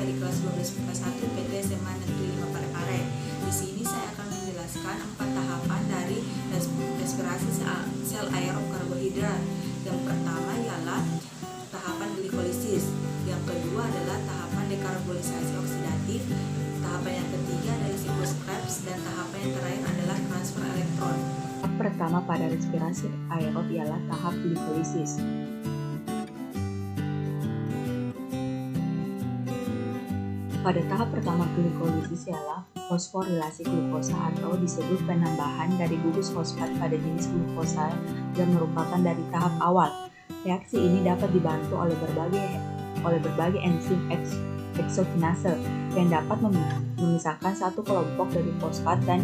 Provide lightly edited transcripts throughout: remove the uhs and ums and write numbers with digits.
dari kelas 12 MIPA 1 PT SMA Negeri 5 Parepare. Di sini saya akan menjelaskan 4 tahapan dari respirasi sel aerob karbohidrat. Yang pertama ialah tahapan glikolisis. Yang kedua adalah tahapan dekarbolisasi oksidatif. Tahapan yang ketiga adalah siklus Krebs, dan tahapan yang terakhir adalah transfer elektron. Tahap pertama pada respirasi aerob ialah tahap glikolisis. Pada tahap pertama glikolisis ialah fosforilasi glukosa atau disebut penambahan dari gugus fosfat pada jenis glukosa yang merupakan dari tahap awal. Reaksi ini dapat dibantu oleh berbagai enzim eksokinase yang dapat memisahkan satu kelompok dari fosfat dan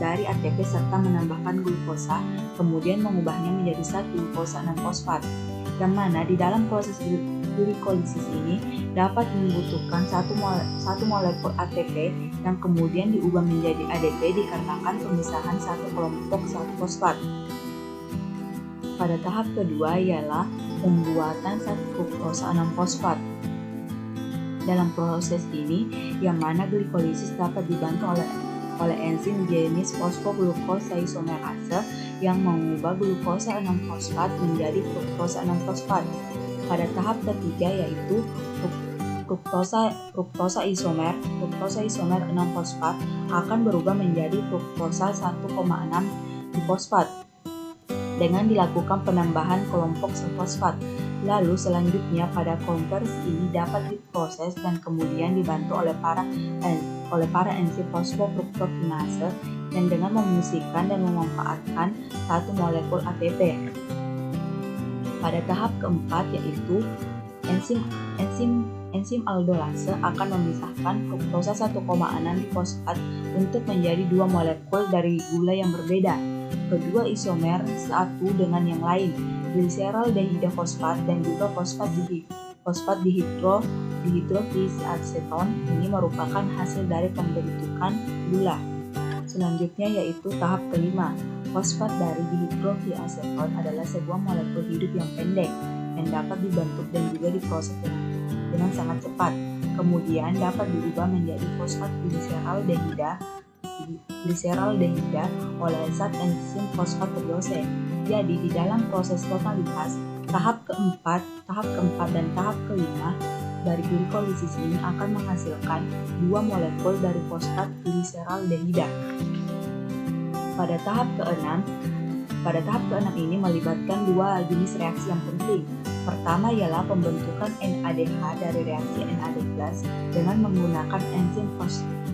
dari ATP serta menambahkan glukosa, kemudian mengubahnya menjadi 1-glukosa 6-fosfat. Yang mana di dalam proses glikolisis ini dapat membutuhkan satu molekul ATP yang kemudian diubah menjadi ADP dikarenakan pemisahan satu kelompok 1-fosfat. Pada tahap kedua ialah pembuatan 1-fruktosa 6-fosfat. Dalam proses ini, yang mana glikolisis dapat dibantu oleh enzim jenis fosfoglukosa isomerase yang mengubah glukosa 6-fosfat menjadi fruktosa 6-fosfat. Pada tahap ketiga yaitu fruktosa isomer 6-fosfat akan berubah menjadi fruktosa 1,6 difosfat dengan dilakukan penambahan kelompok fosfat. Lalu selanjutnya pada konversi ini dapat diproses dan kemudian dibantu oleh para enzim fosfofruktokinase yang dengan memungsikan dan memanfaatkan satu molekul ATP. Pada tahap keempat yaitu enzim aldolase akan memisahkan fruktosa 1,6 difosfat untuk menjadi 2 molekul dari gula yang berbeda. Kedua isomer satu dengan yang lain, gliseraldehida fosfat dan juga fosfat dihidroksiaceton ini merupakan hasil dari pembentukan gula. Selanjutnya yaitu tahap kelima. Fosfat dari dihidroksiaceton adalah sebuah molekul hidup yang pendek yang dapat dibentuk dan juga diproses dengan sangat cepat. Kemudian dapat diubah menjadi fosfat gliseraldehida oleh zat enzim fosfat triose. Jadi di dalam proses totalitas tahap keempat dan tahap kelima dari glikolisis ini akan menghasilkan 2 molekul dari fosfat gliseraldehida. Pada tahap keenam ini melibatkan 2 jenis reaksi yang penting. Pertama ialah pembentukan NADH dari reaksi NAD+ dengan menggunakan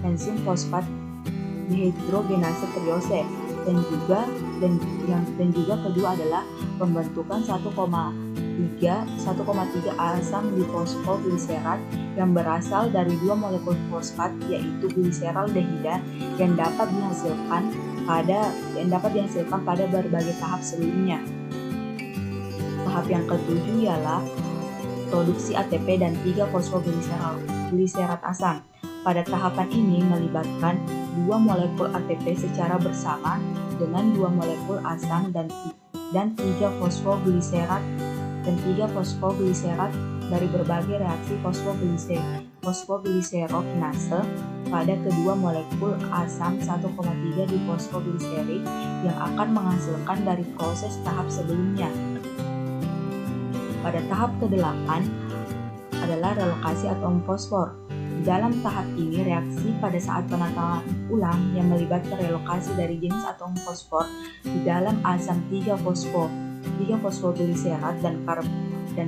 enzim fosfat dihidrogenase triose dan juga kedua adalah pembentukan 1,3 asam difosfoglycerat yang berasal dari 2 molekul fosfat yaitu gliseraldehida yang dapat dihasilkan pada berbagai tahap sebelumnya. Tahap yang ketujuh ialah produksi ATP dan 3 fosfoglycerat asam. Pada tahapan ini melibatkan 2 molekul ATP secara bersama dengan 2 molekul asam dan 3 fosfoglycerat dari berbagai reaksi fosfoglycerokinase pada kedua molekul asam 1,3 difosfoglycerik yang akan menghasilkan dari proses tahap sebelumnya. Pada tahap ke-8 adalah relokasi atom fosfor. Di dalam tahap ini reaksi pada saat penataan ulang yang melibatkan relokasi dari jenis atom fosfor di dalam asam 3 fosfoglycerat dan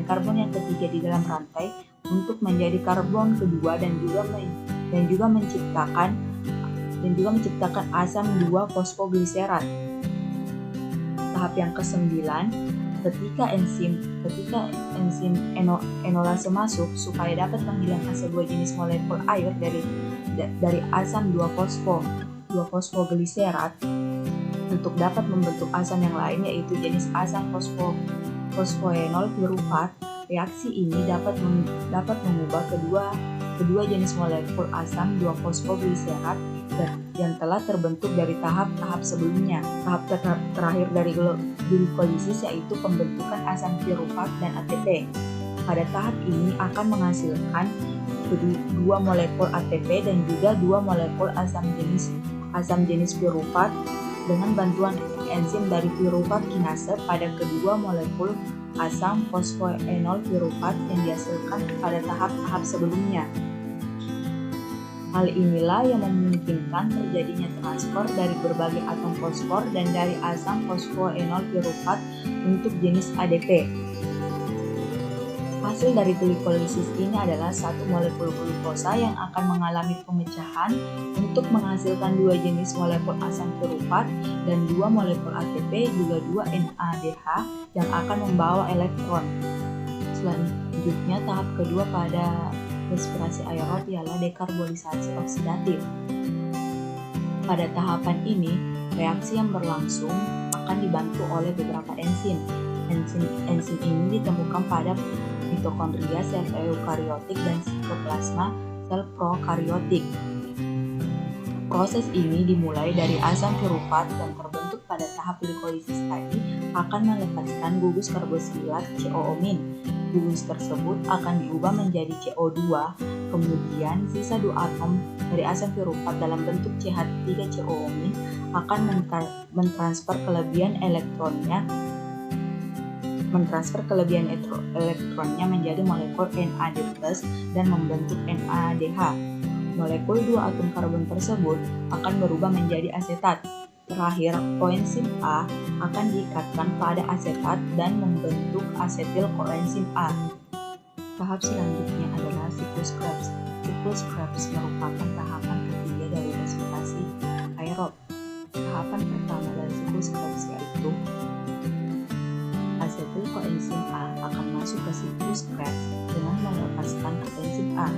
karbon yang ketiga di dalam rantai untuk menjadi karbon kedua dan juga menciptakan asam 2 fosfoglycerat. Tahap yang ke-9 ketika enzim enolase masuk supaya dapat menghilangkan sebuah jenis molekul air dari asam 2 fosfoglycerat untuk dapat membentuk asam yang lain yaitu jenis asam fosfoenol piruvat. Reaksi ini dapat mengubah kedua jenis molekul asam 2 fosfoglycerat yang telah terbentuk dari tahap-tahap sebelumnya. Tahap terakhir dari glikolisis yaitu pembentukan asam piruvat dan ATP. Pada tahap ini akan menghasilkan dua molekul ATP dan juga dua molekul asam jenis piruvat dengan bantuan enzim dari piruvat kinase pada kedua molekul asam fosfoenol piruvat yang dihasilkan pada tahap-tahap sebelumnya. Hal inilah yang memungkinkan terjadinya transfer dari berbagai atom fosfor dan dari asam fosfoenol piruvat untuk jenis ADP. Hasil dari glikolisis ini adalah satu molekul glukosa yang akan mengalami pemecahan untuk menghasilkan dua jenis molekul asam piruvat dan dua molekul ATP juga dua NADH yang akan membawa elektron. Selanjutnya tahap kedua pada respirasi aerob ialah dekarbolisasi oksidatif. Pada tahapan ini, reaksi yang berlangsung akan dibantu oleh beberapa enzim. Enzim ini ditemukan pada mitokondria sel eukariotik dan sitoplasma sel prokariotik. Proses ini dimulai dari asam piruvat dan terbentuk pada tahap glikolisis tadi akan melepaskan gugus karbosilat COO-. Gugus tersebut akan diubah menjadi CO2, kemudian sisa 2 atom dari asam piruvat dalam bentuk CH3COO- akan mentransfer kelebihan elektronnya menjadi molekul NAD+ dan membentuk NADH. Molekul 2 atom karbon tersebut akan berubah menjadi asetat. Terakhir, koenzim A akan diikatkan pada asetat dan membentuk asetil koenzim A. Tahap selanjutnya adalah siklus Krebs. Siklus Krebs merupakan tahapan ketiga dari respirasi aerob. Tahapan pertama dari siklus Krebs yaitu asetil koenzim A akan masuk ke siklus Krebs dengan melepaskan koenzim A.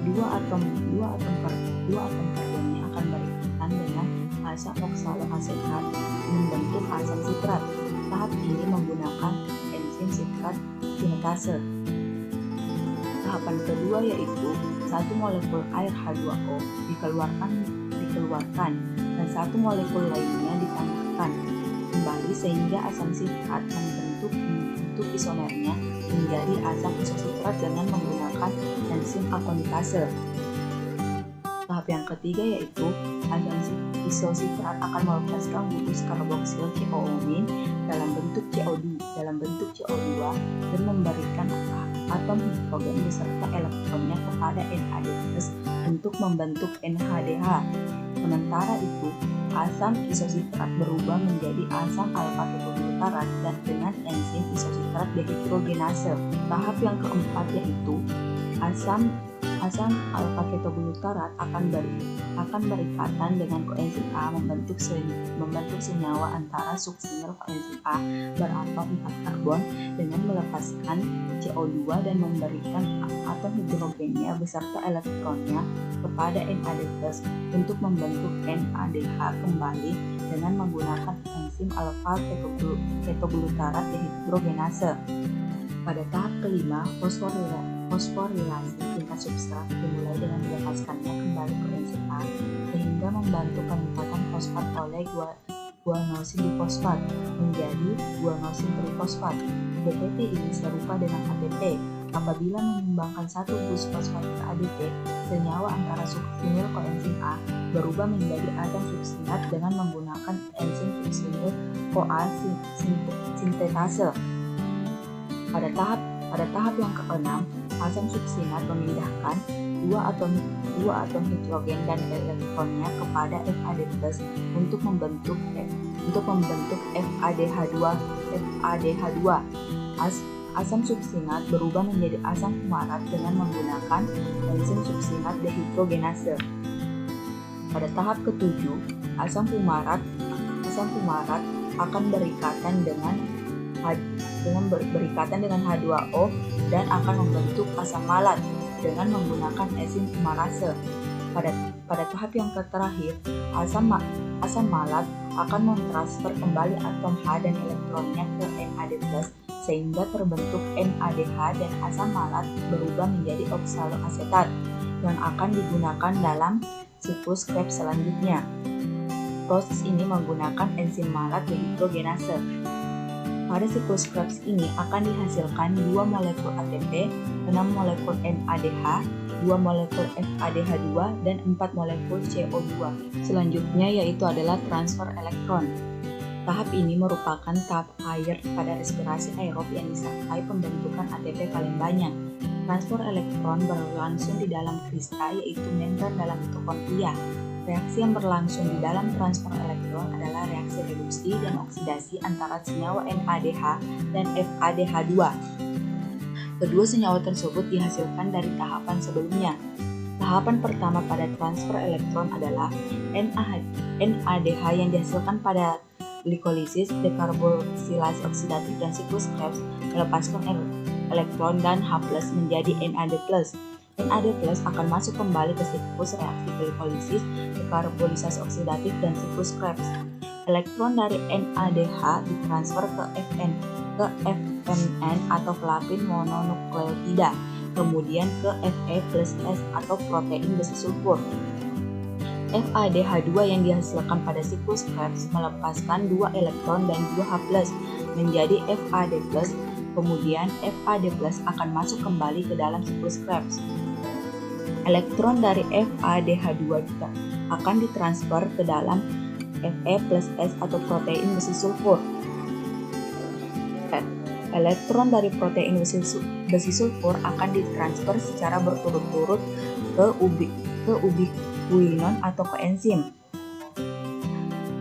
Dua atom karbonnya akan berikatan dengan asam oksaloasetat membentuk asam sitrat. Tahap ini menggunakan enzim sitrat sinetase. Tahapan kedua yaitu satu molekul air H2O dikeluarkan dan satu molekul lainnya ditambahkan kembali sehingga asam sitrat membentuk isomernya menjadi asam isositrat dengan menggunakan enzim akonitase. Tahap yang ketiga yaitu asam isositrat akan melepaskan gugus karboksil COO- dalam bentuk CO2 dan memberikan atom hidrogen beserta elektronnya kepada NAD+ untuk membentuk NADH. Sementara itu, asam isositrat berubah menjadi asam alfa-ketoglutarat dan dengan enzim isositrat dehidrogenase. Tahap yang keempat yaitu asam alfa-ketoglutarat akan berikatan dengan koenzim A membentuk senyawa antara suksinil koenzim A beratom 4 karbon dengan melepaskan CO2 dan memberikan atom hidrogennya beserta elektronnya kepada NAD+ untuk membentuk NADH kembali dengan menggunakan enzim alfa-ketoglutarat dehidrogenase. Pada tahap kelima, fosforilasi tingkat substrat dimulai dengan melepaskannya kembali ke enzim A sehingga membantu peningkatan fosfat oleh guanosin difosfat menjadi guanosin trifosfat. DPT ini serupa dengan ATP. Apabila menyumbangkan satu bus fosfat ke ADP, senyawa antara suksinil koenzim A berubah menjadi atom suksinat dengan menggunakan enzim suksinil CoA sintetase. Pada tahap yang keenam, asam suksinat memindahkan dua atom hidrogen dan elektronnya kepada FAD+ untuk membentuk FADH2. Asam suksinat berubah menjadi asam fumarat dengan menggunakan enzim suksinat dehidrogenase. Pada tahap ketujuh, asam fumarat akan berikatan dengan H2O dan akan membentuk asam malat dengan menggunakan enzim fumarase. Pada tahap yang terakhir, asam malat akan mentransfer kembali atom H dan elektronnya ke NAD+ sehingga terbentuk NADH dan asam malat berubah menjadi oksaloasetat yang akan digunakan dalam siklus Krebs selanjutnya. Proses ini menggunakan enzim malat dehidrogenase. Pada siklus Krebs ini akan dihasilkan 2 molekul ATP, 6 molekul NADH, 2 molekul FADH2 dan 4 molekul CO2. Selanjutnya yaitu adalah transfer elektron. Tahap ini merupakan tahap akhir pada respirasi aerob yang disertai pembentukan ATP paling banyak. Transfer elektron berlangsung di dalam krista, yaitu membran dalam mitokondria. Reaksi yang berlangsung di dalam transfer elektron adalah reaksi reduksi dan oksidasi antara senyawa NADH dan FADH2. Kedua senyawa tersebut dihasilkan dari tahapan sebelumnya. Tahapan pertama pada transfer elektron adalah NADH yang dihasilkan pada glikolisis, dekarboksilasi oksidatif, dan siklus Krebs melepaskan elektron dan H+ menjadi NAD+. NAD+ akan masuk kembali ke siklus reaksi glikolisis, dekarbolisasi oksidatif, dan siklus Krebs. Elektron dari NADH ditransfer ke FMN atau flavin mononukleotida, kemudian ke Fe+S atau protein besi sulfur. FADH2 yang dihasilkan pada siklus Krebs melepaskan 2 elektron dan 2 H+ menjadi FAD+, kemudian FAD+ akan masuk kembali ke dalam siklus Krebs. Elektron dari FADH2 juga akan ditransfer ke dalam Fe+S atau protein besi sulfur. Elektron dari protein besi sulfur akan ditransfer secara berturut-turut ke ubiquinon atau ke enzim.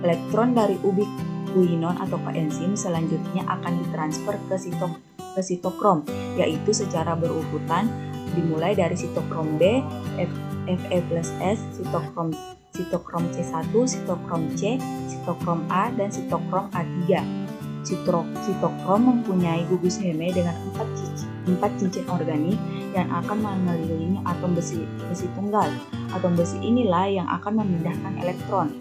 Elektron dari ubiquinon atau ke enzim selanjutnya akan ditransfer ke sitokrom, yaitu secara berurutan dimulai dari sitokrom B, Fe+S, sitokrom C1, sitokrom C, sitokrom A, dan sitokrom A3. Sitokrom mempunyai gugus Heme dengan 4 cincin organik yang akan mengelilingi atom besi tunggal. Atom besi inilah yang akan memindahkan elektron.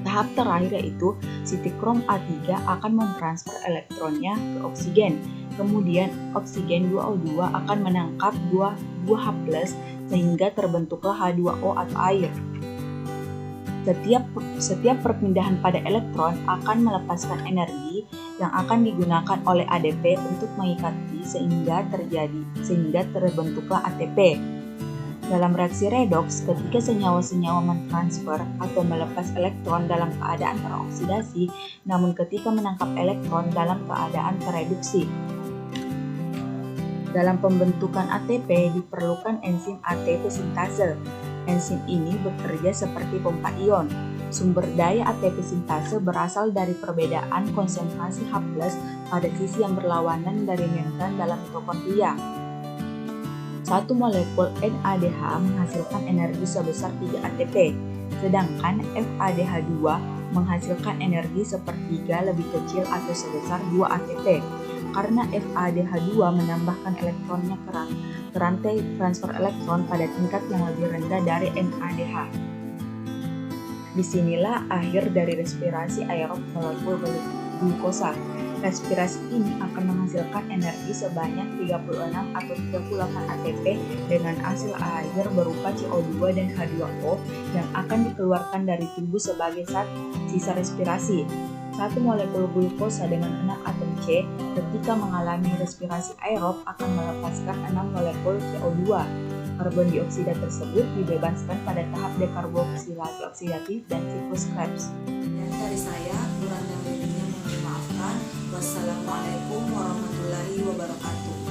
Tahap terakhir yaitu sitokrom A3 akan mentransfer elektronnya ke oksigen. Kemudian oksigen 2O2 akan menangkap 2 H+ sehingga terbentuklah H2O atau air. Setiap perpindahan pada elektron akan melepaskan energi yang akan digunakan oleh ADP untuk mengikati sehingga terbentuklah ATP. Dalam reaksi redoks, ketika senyawa-senyawa mentransfer atau melepas elektron dalam keadaan teroksidasi, namun ketika menangkap elektron dalam keadaan tereduksi. Dalam pembentukan ATP diperlukan enzim ATP sintase. Enzim ini bekerja seperti pompa ion. Sumber daya ATP sintase berasal dari perbedaan konsentrasi H+ pada sisi yang berlawanan dari membran dalam mitokondria. Satu molekul NADH menghasilkan energi sebesar 3 ATP, sedangkan FADH2 menghasilkan energi sepertiga lebih kecil atau sebesar 2 ATP. Karena FADH2 menambahkan elektronnya ke rantai transfer elektron pada tingkat yang lebih rendah dari NADH. Disinilah akhir dari respirasi aerob molekul glukosa. Respirasi ini akan menghasilkan energi sebanyak 36 atau 38 ATP dengan hasil akhir berupa CO2 dan H2O yang akan dikeluarkan dari tubuh sebagai sisa respirasi. Satu molekul glukosa dengan 6 atom C ketika mengalami respirasi aerob akan melepaskan 6 molekul CO2. Karbon dioksida tersebut dibebaskan pada tahap dekarboksilasi oksidatif dan siklus Krebs. Dan dari saya, kurang dan lebihnya mohon dimaafkan. Wassalamualaikum warahmatullahi wabarakatuh.